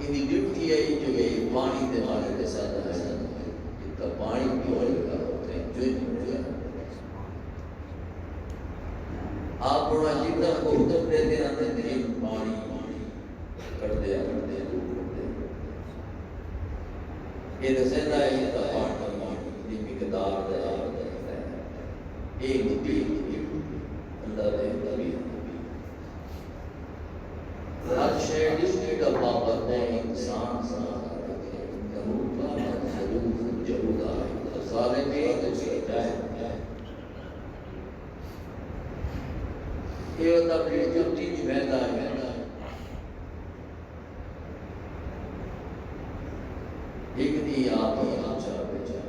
इनकी ड्यूटी है जो ये पानी के वाले के साथ है इतना पानी पियोगा होते हैं जो आप बड़ा जितना को उत्तर देते आते हैं पानी कर दे ये दसेंदा है इतना पानी की मिकदार है एक भी अंदर है तभी हर शय जिसकी का बाबत है इंसान सारे में ये तब ड्यूटी की महंगा है एक दी आप अच्छा बेचा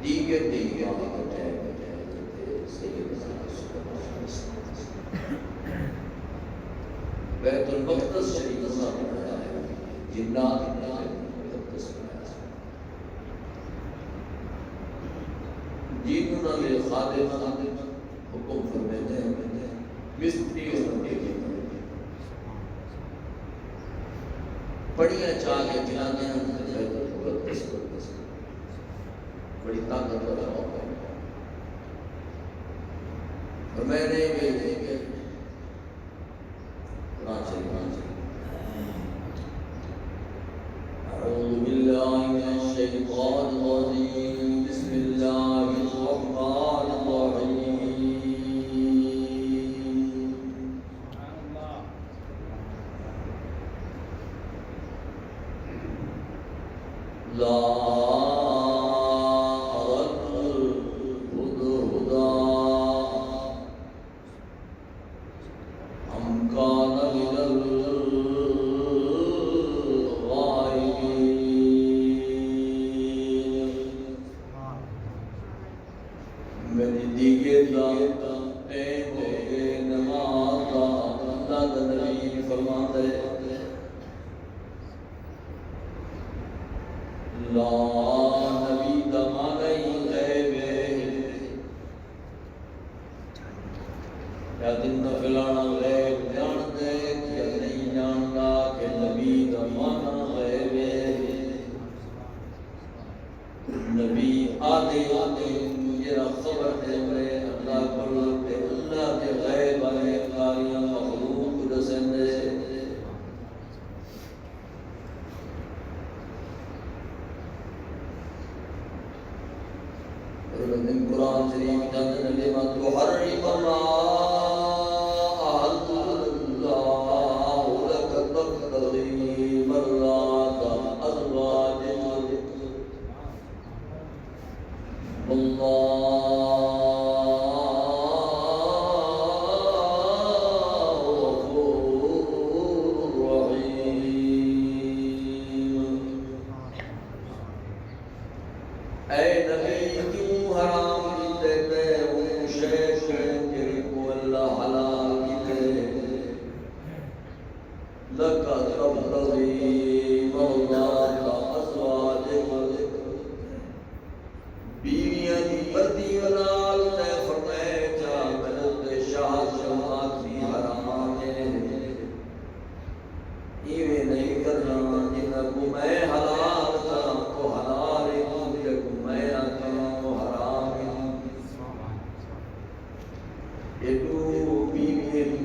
दीगे बैतुल मक़दस शरीफ में पढ़ा है जिन्नात जिन्ना ले खादिम हुक्म फरमाते हैं मिस्त्री होने के बढ़िया चाल के जिलाने बैतुल मक़दस बड़ी ताकत वाला होता है और मैंने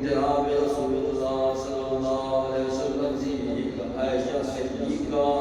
जनाब रसूलुल्लाह सल्लल्लाहु अलैहि वसल्लम जी आयशा सिद्दीका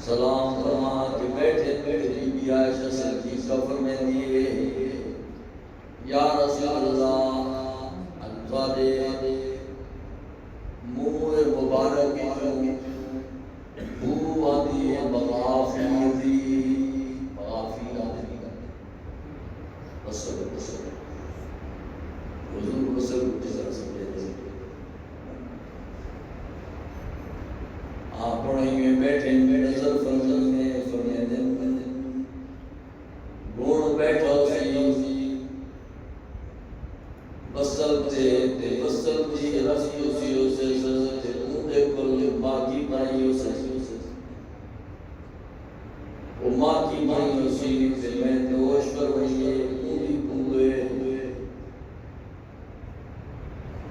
सलाम फरमा के बैठे बीबी आयशा सिद्दीक़ा फरमाती है या रसूल अल्लाह अल्लाह मुँह मुबारक की बू आती है बगाफी वसल वसल हुजूर वसल जरा समझे आप में बैठे नजर फरमाने गुण बैठो बसलते रसियो सियो से ऊंधे कुल बाकी पाइयो से वो माँ की माइयो सी से मैं दोष पर वही पूरी पूरे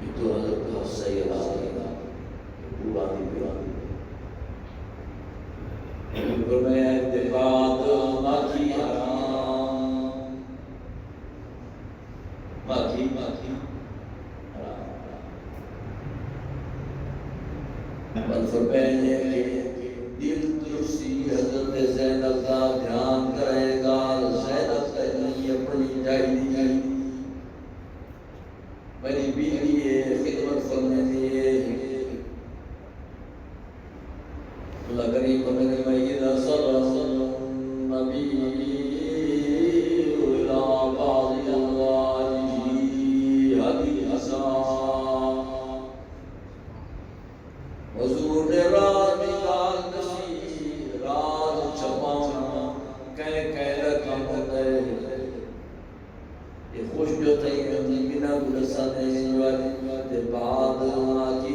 itu adalah saya rasa buat itu bermain debat maki haram maki berfirman दिल तुलसी हजरत ज़ैनब का ध्यान करेगा ज़ैनब कहनी अपनी जायदी मेरी बीवी है खिदमत करने दिए अल्लाह करीम फरमाते हैं इज़ा सल्लल्लाहु नबी इला बाज़ि अज़वाजिही हदीसा हुजूर ने रात निकाल नशी रात छपाना कह रखा होता है ये खुश जो थे बिना गुस्सा देने वाले बाद आकी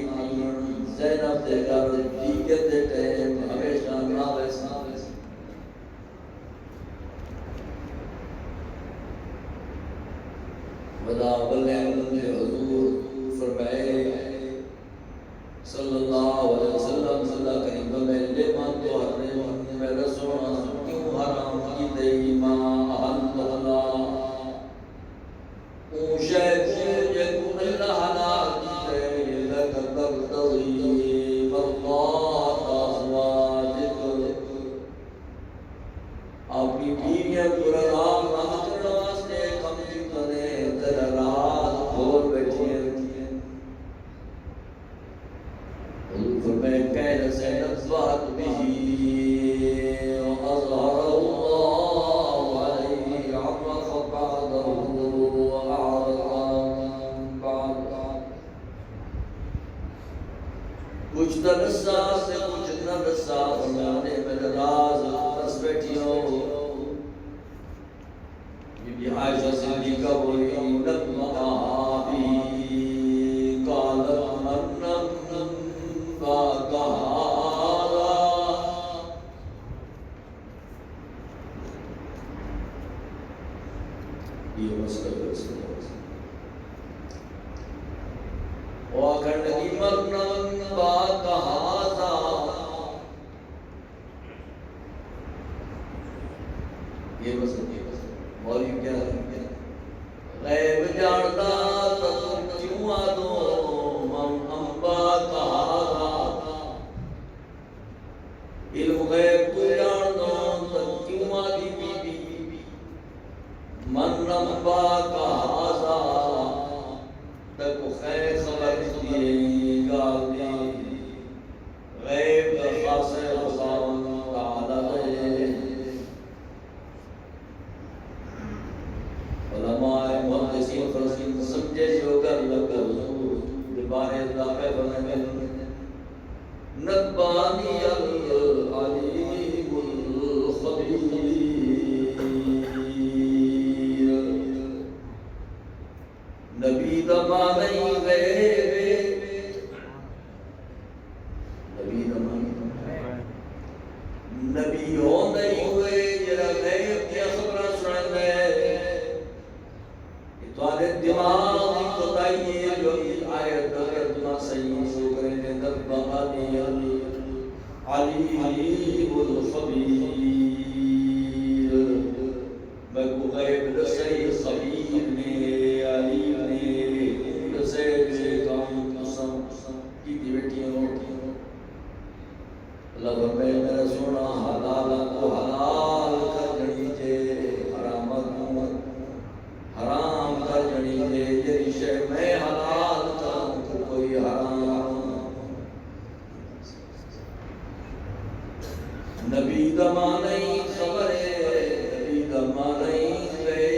ज़ैनब दे घर ठीक दे टाइम हमेशा ना वैसा वदा बल्ले हुजूर फरमाए सल्लल्लाहु अलैहि वसल्लम सल्ला करीम में ले मान तो हरने मेरा सोना क्यों हराम की दे मां अल्लाह ओ शायद यकुन अल्लाह हलाल की दे लक तबतगी वल्लाह अज़वाजिक आपकी बीवियां कुरान मांगने वास्ते कम की करे तेरा रात खोल बैठी है فمن كان سينفعل به وأظهر الله عليه عرف بعضه وأعرض عن بعض कुछ नरसा से कुछ नरसा फरमाने में राज बस बैठी हो बीबी आयशा सिद्दीक़ा बोली नब्बा भी कालत मन्नम ये मसला और की मरनन बात हाजा ये मसला मौलवी क्या गैब जानता तो क्यों आ दो इल्म गैब को जान दो तो क्यों आदि बीबी मन नंबा का हाजा तक खैर खबर दिए गाली गैब खासे खुदावन ताला है उलमाए मुहद्दिसीन फरसीन समझे जो कर लगा हुजूर बारे अल्लाह पे बने नब्बानी अलीमुल खबीर नबी दमा नहीं गए नबी हो नहीं हुए जरा गैब की खबर सुन ले तुम्हारे दिमाग की बताइए जो आयत अगर दिमाग सही से करें नब्बानी अलीमुल खबीर मैं को गैब सही खबीर ने अलीम ने से काम कसम की बेटियों अल्लाह फरमाए मेरा सोना दमानई खबरे नबी दमानई गए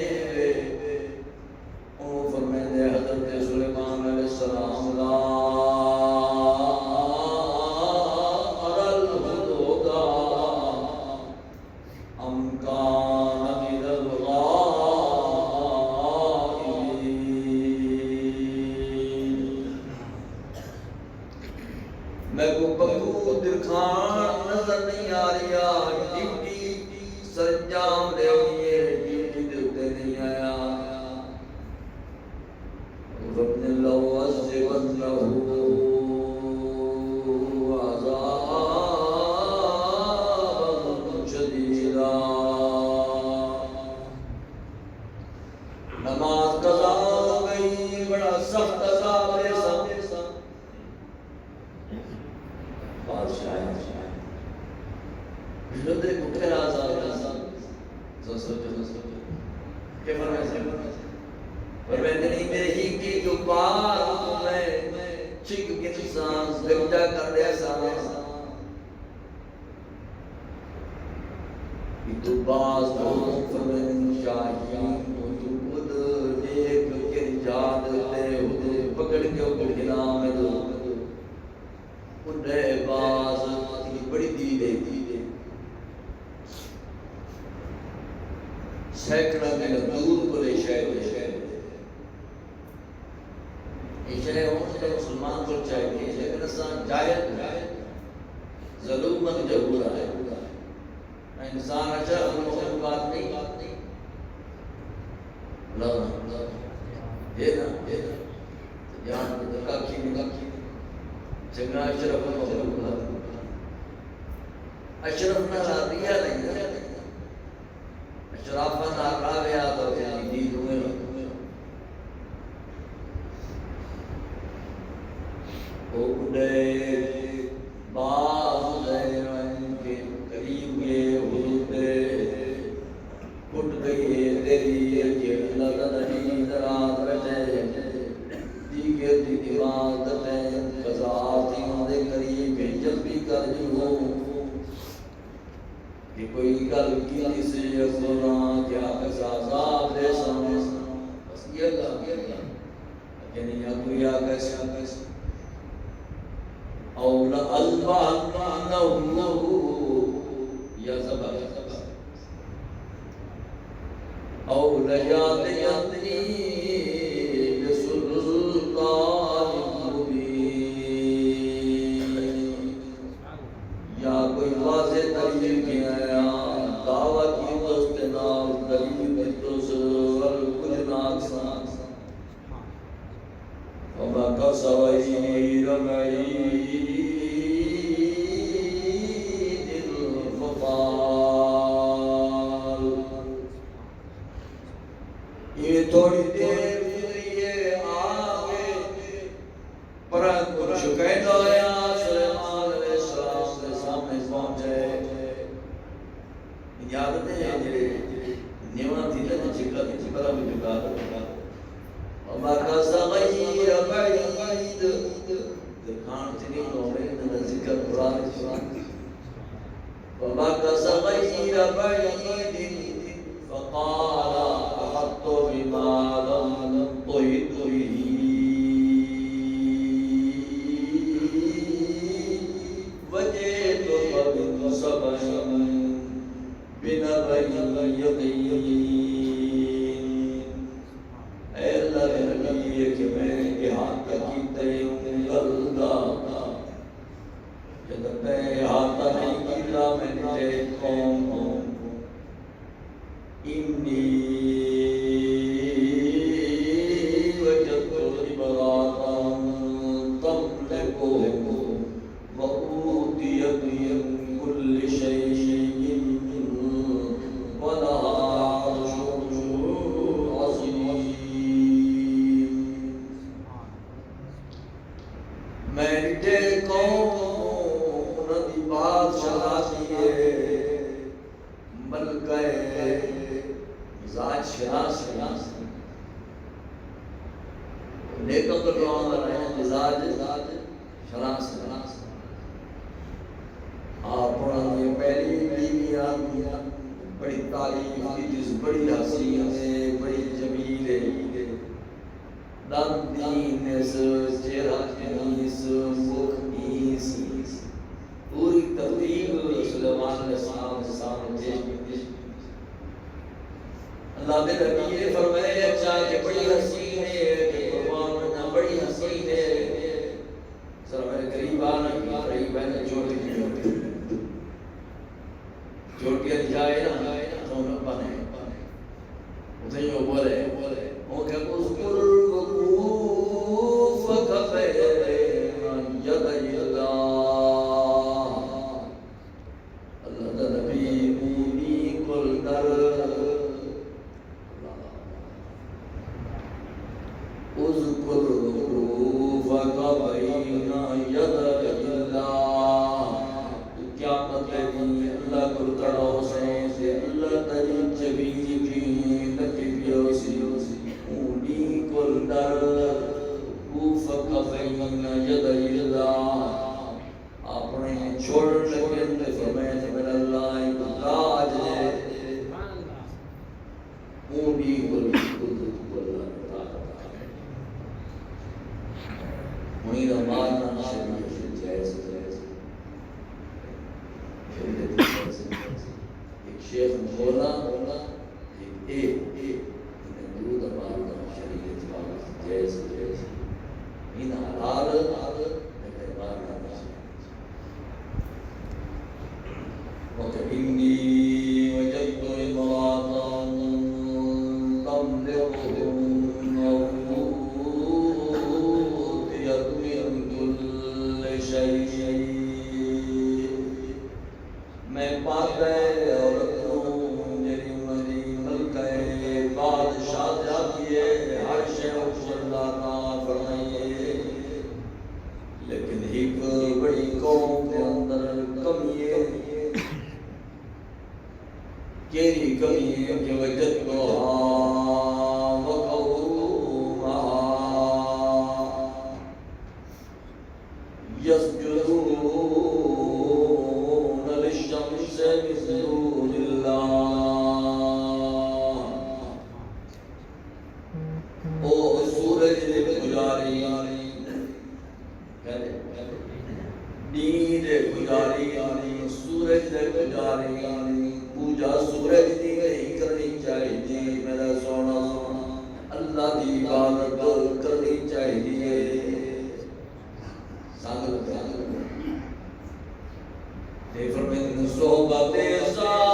ओ फरमाते हजरत सुलेमान अलैहिस्सलाम ला अरल हुदा अम कान मिनल मैं को पक्कू दिखान नजर नहीं आ रहा ड्यूटी सरंजाम देनी है ड्यूटी दे उत्ते नहीं आया रब्बने लो अज़्ज़िबन्नहु अज़ाबन शदीदा नमाज कज़ा हो गई बड़ा सख्त अज़ाब है जुदे कुटे आजाद सोचो के फरमाते नहीं मेरे ही की जो बात मैं चिक के इंसान लगता कर रहा सारा itu बाज तो फरमाते शाहीन तो खुद एक के याद ले उधे पकड़ के नाम है तो उन्हें बाज की बड़ी दी दे सैकड़ा में दूर को ले शहर इसे उनके मुसलमान को चाहिए लेकिन इंसान जायज ज़रूरत जरूर है इंसान अच्छा उनसे बात नहीं ला ये ना जान का की जगह अशरफ ना दिया नहीं शराफत आकावे आदो दी दुए ओ उड़े बाज के करीब ये उड़े उठ गई तेरी के लगन नहीं दराज रहे दी के दी दीवार दे कजाती दे करीब जल्दी कर दी हो कि कोई गल की से सुना क्या कसासा दे सामने बस ये अल्लाह कि नहीं कोई आ कैसे और अल्लाह नहु या ज़बर और लजात यंदी बिसुल्तान मुबीन या कोई वाज़ेह दलील के आया दावा की वस्ते नाल दलील तो सर कुछ नाकसा वमा कसवई रमई ये थोड़ी देर ये आगे पर कुछ कहना आया सुलेमान अलैहिस्सलाम के सामने पहुंचे याद है जे निवा थी तो चिकला थी चिकला भी जुगा और का सगीर बैद दिखान चली नोरे न जिक्र कुरान वमा का सगीर बैद फक़ाल अहत्तु बिमा लम तुहित बिही वजितु बिन सबइन बिनबइन यक़ीन ऐ अल्लाह के नबी कि मैं इहात की तयंगलदा जब मैं इहात नहीं किया मैंने कौम इन्नी वजदतु इमरातन तमलिकु व ऊतियत मिन कुल्लि शैइन व लहा अर्शुन बड़ी तारीफ की जिस बड़ी हसीन है बड़ी जमील है दादीन चेहरा नीस मुख नीस पूरी तरतीब सुलेमान ने सामने पेश अल्लाह ने नबी ने फरमाया अच्छा कि बड़ी हसीन है कि कुर्बान ना बड़ी हसीन है सर मेरे करीब आना छोटियां जाए ना तो न बने उसे जो बोले वो क्या उसकुर वकूफ कफे यद यदा अल्लाह नबी मूनी कुल दर उसकुर वकूफ कफे यद यदा क्या मतलब अल्लाह को करो से अल्लाह तरी चबी की नकियो सी ऊनी कुल दर कूफ कफैन यद यदा अपने छोड़ लगे ने फरमाया मेरा अल्लाह एक राज है ऊनी कुल वही रमाना शरीयत जायज़ एक शेख बोला एक दूध मारना शरीयत जायज़ इन हलाल मारना ओके इन्नी वजदतु इमरातन तमलिकुहुम वऊतियत मिन कुल्लि शैइन मैं पाता औरत हूँ मेरी मरी मलक है बादशाह जाती है हर शय अल्लाह फरमाइए लेकिन एक बड़ी कौम के अंदर कमी है केरी कमी है कि वजदतु वक़ौमा यस्जुदून पूजा सूरज दी नहीं करनी चाहिए मेरा सोना अल्लाह की इबादत करनी चाहिए सोहबते साले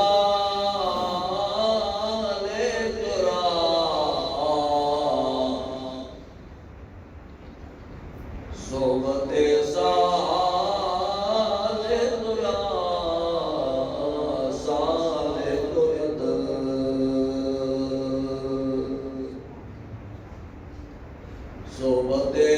तुरा सोहबते साले तुरा साले तुरद सोहबते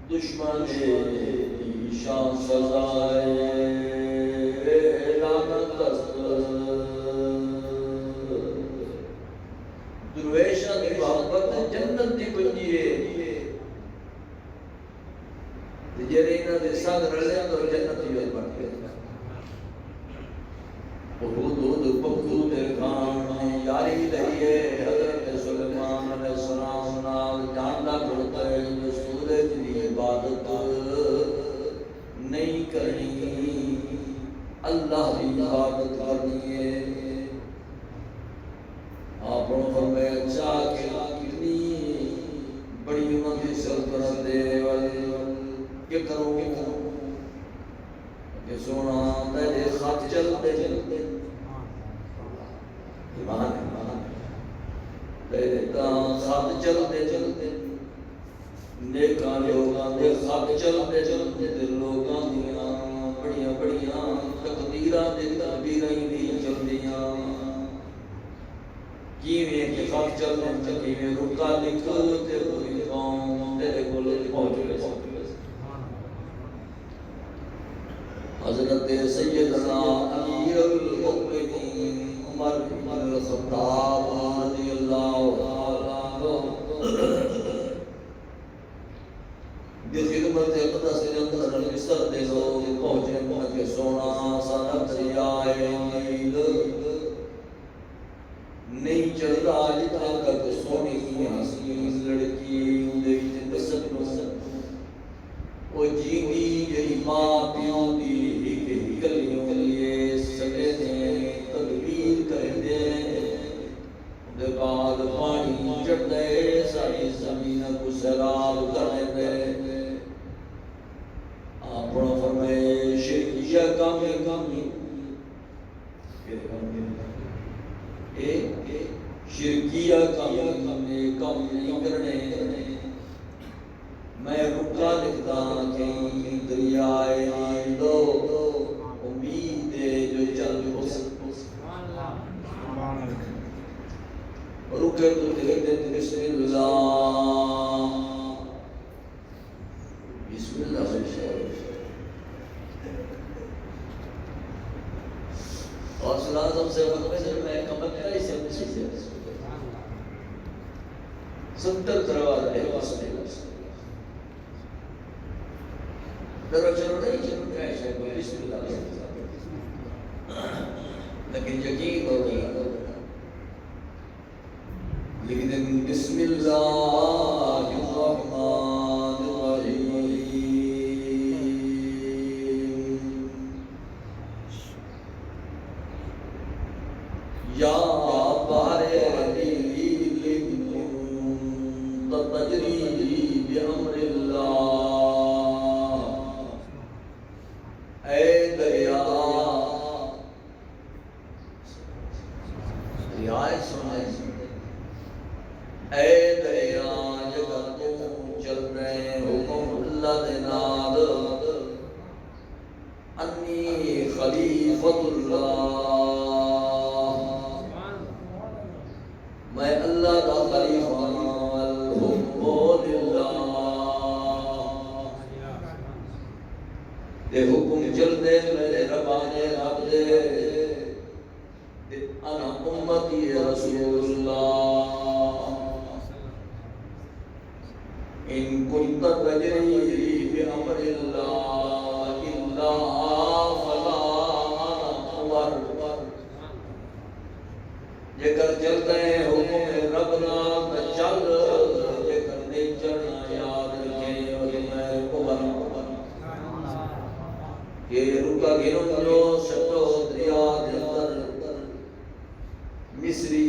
दुश्मन ईशान सजाए लानत दुर्वेशा की मोहब्बत जन्नत दी कुंजी है जेरे इना दे संग रले तो जन्नत ही बन गई हुदूद पक्कू दे खान यारी लईए हजरत सुलेमान अलैहिस्सलाम नाल जानदा करता है जो सूरज दी इबादत नहीं करनी अल्लाह की इबादत करनी है आपन फरमाया चाह के कितनी बड़ी उम्मत सल्तनत दे के करो के सोना तेरे खत चलते ईमान पहले तो खत चलते चलते नेका लोगों के खत चलते चलते लोगों दियां बड़िया बड़िया तकदीरां ते तकदीरां ही चलदियां किवें के खत चलते किवें रुका लिख ते पूरी कौम तेरे कोल पहुंच गई हज़रत सैयदना अमीरुल मुमिनीन उमर इब्न ख़त्ताब रज़ियल्लाहु ताला खिदमत अक़दस के अंदर मिस्र दे लोग पहुंचे उनके सोना सारा दरियाए नील नहीं चलता जितना तक सोनी हसीन लड़की उनके विच दसत वो जीवी जही मां प्यो दी एक गलियों लिए सगे ने तदबीर कर दे उनके बाद पानी चढ़ते सारी जमीन को सैराब कर दे अपना फरमाए शिरकिया काम शिरकिया काम नहीं करने मैं रुका लिखता कहीं दरियाए नीलो उम्मीद जो चल रुके तो लिखते बिस्मिल्लाह बिस्मिल्लाह और सलाम से वक्त में मैं कमर करे से 70 दरवाजे है चलो नहीं चलो ऐसे बिस्मिल्लाह लेकिन यकीन हो गया लेकिन बिस्मिल्लाहिर्रहमानिर्रहीम या बारे तजरी बिअम्रिल्लाह ऐ दरिया रियाय सुने ऐ दरिया जगह तू चल रहे हुक्म अल्लाह दे नाल अन्नी खलीफतुल्लाह मैं अल्लाह दा खलीफा दे हुक्म चलते मेरे रबाने रब दे अना उम्मती रसूलुल्लाह इन कुंत तजरी बिअम्रिल्लाह इल्ला फला अना उमर जेकर चलते हैं हुक्म रब नाल चल जेकर नहीं चलना याद रखें और मैं उमर ये रुका गिनो जो सतो दरिया दे अंदर मिस्री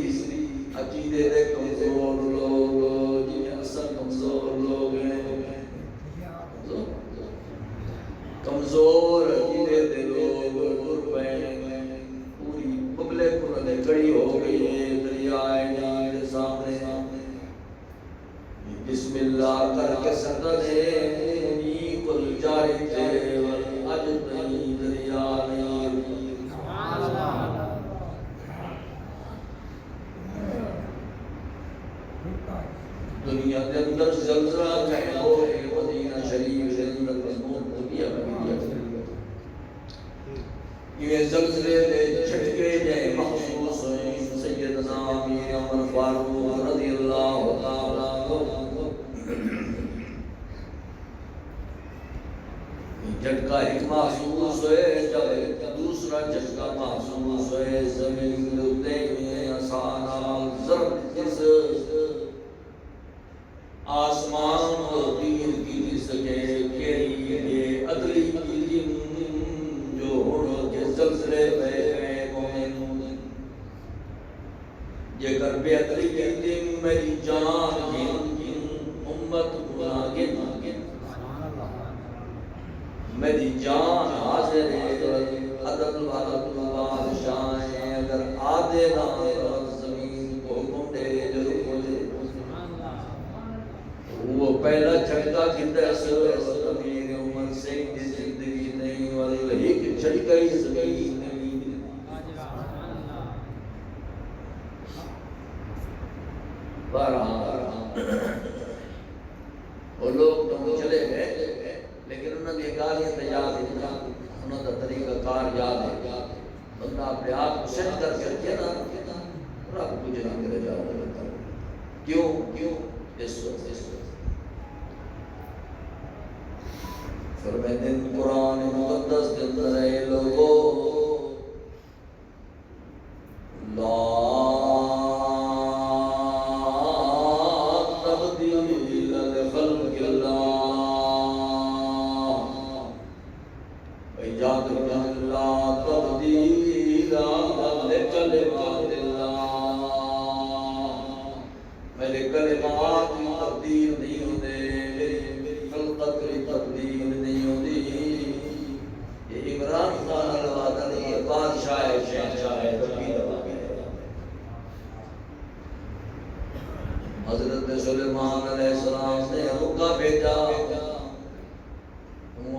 अकीदे दे कमजोर लोग जिन्हें असल कमजोर लोग हैं कमजोर अकीदे दे लोग पूरी पब्लिक उन्होंने खड़ी हो गई है दरिया के सामने बिस्मिल्लाह करके सदा दे नी कुल जारी थे आज नहीं दरिया नहीं दुनिया के अंदर ज़लज़ला कहीं हो मदीना शरीफ के अंदर मजबूत हो गया ये ज़लज़ले ने झटके ने महसूस हुए सैयदना अमीर उमर फारूक रज़ियल्लाहु ताला झटका एक महसूस हुए जब दूसरा झटका महसूस हुए जमीन उते में आसाना ज़रब इस आसमान को तीर की सके केरी ये अदली की जो होड़ो के ज़लज़ले पे गए मोमिन ये कर बेअदली के दिन मेरी जान गिन उम्मत गुनाह गिन मेरी जान हाजिर है अदल वाला बादशाह है अगर आधे ना जमीन को मुंडे जो दस अमीर उमर सिंह की जिंदगी नहीं वाली एक झटका ही जिंदगी नहीं वो लोग तो चले गए लेकिन उन्होंने गालियां तो याद है उन्होंने तरीका कार याद है बंदा अपने आप को सेट करके रखे ना रब कुछ नहीं करे जाओ क्यों क्यों इस फरमाते हैं कुरान मुकद्दस के अंदर है लोगों ला तब्दील लिखल्क़िल्लाह वइजाद ला तब्दील लिकलिमातिल्लाह मेरे कलिमात की तब्दील नहीं होते मेरी खल्क़त की तब्दील नहीं होती ये इमरान खान अलवादा नहीं है बादशाह है शहंशाह है तब्दील हज़रत सुलेमान अलैहिस्सलाम ने हुक्का भेजा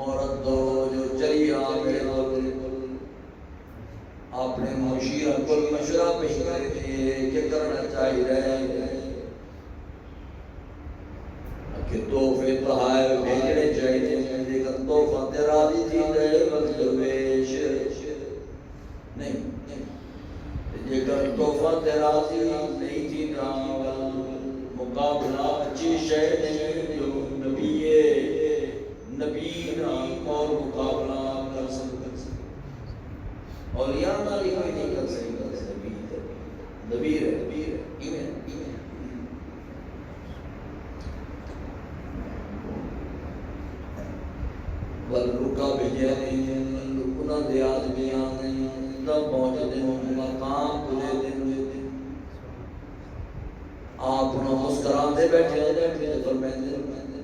औरत दो जो चली आ मेरे अपने मुशीरा को मशवरा पेश करके क्या करना चाहिए कि तोहफे तोहफे भेजने चाहिए लेकिन तोहफा तेरा दी थी दरवेश नहीं जेकर तोहफा तेरा दी नहीं थी ना मुकाबला अच्छी शय नहीं जो नबी ना और मुकाबला कर सकते और यहाँ ना कोई नहीं कर सकता नबी है ईमान वल रुका भेजा नहीं लुकना दे आदमियां नहीं तब पहुंचते मकाम पूरे दिन आप मुस्कुराते बैठे फरमाते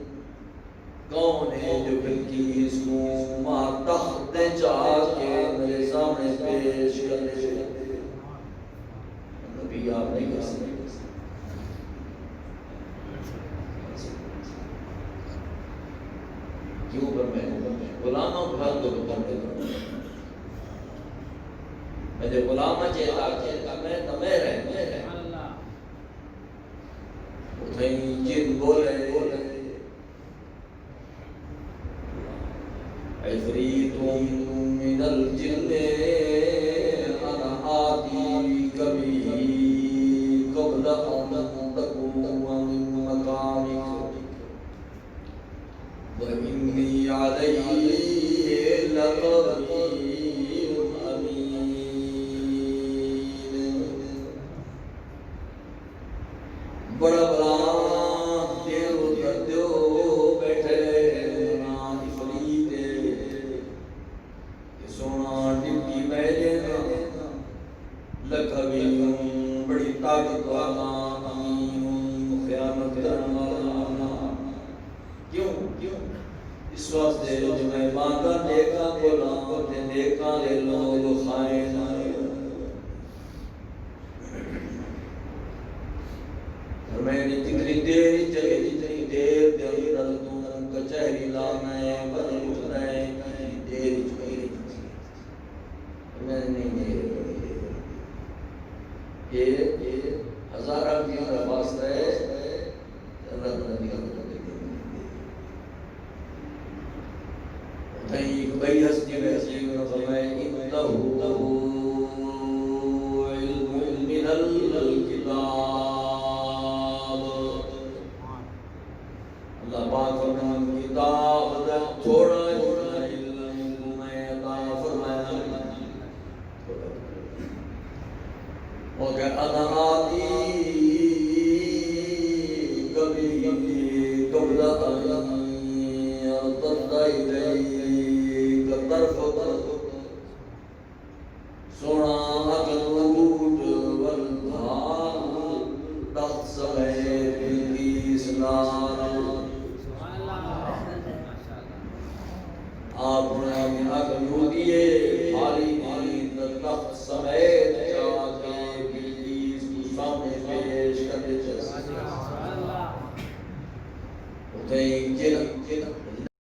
कौन है जो बिल्किस को तख्त जाके मेरे सामने पेश करे नबी आप नहीं कर सकते क्यों पर मैं गुलामों को बात को करते मेरे गुलाम चेता मैं तमे रहे उठई जिन बोले इफ़रीतुम मिनल जिन्ने अना आती कभी क़ब्ल अन तक़ूम मिन मकानिक व इन्नी अलैहि लक़वीयुन अमीन बड़ा बड़ा देव दर्दो बैठे ना इफ़रीत सोना डिप्टी बैठे लक़वीयुन बड़ी ताकत वाला अमीन ख़यानत करने वाला क्यों इस वास्ते जो मैं मांगा देखा बोला ते देखा ले लोग खाएं और मैंने जितनी देर चली जितनी देर के अंदर तुम कचहरी लाना है बदल उठना है देर चली मैंने नहीं ये हज़ारा की वास्ता है अल्लाह नबी का बई हस्ती में सीखना फरमाए इन्नहु इल्मुन मिनल किताब अल्लाह पाक फरमान किताब दा थोड़ा इल्म में अता फरमाया और क्या अनाती कभी कब्ला सोना वल तख्त समेत इस्लाम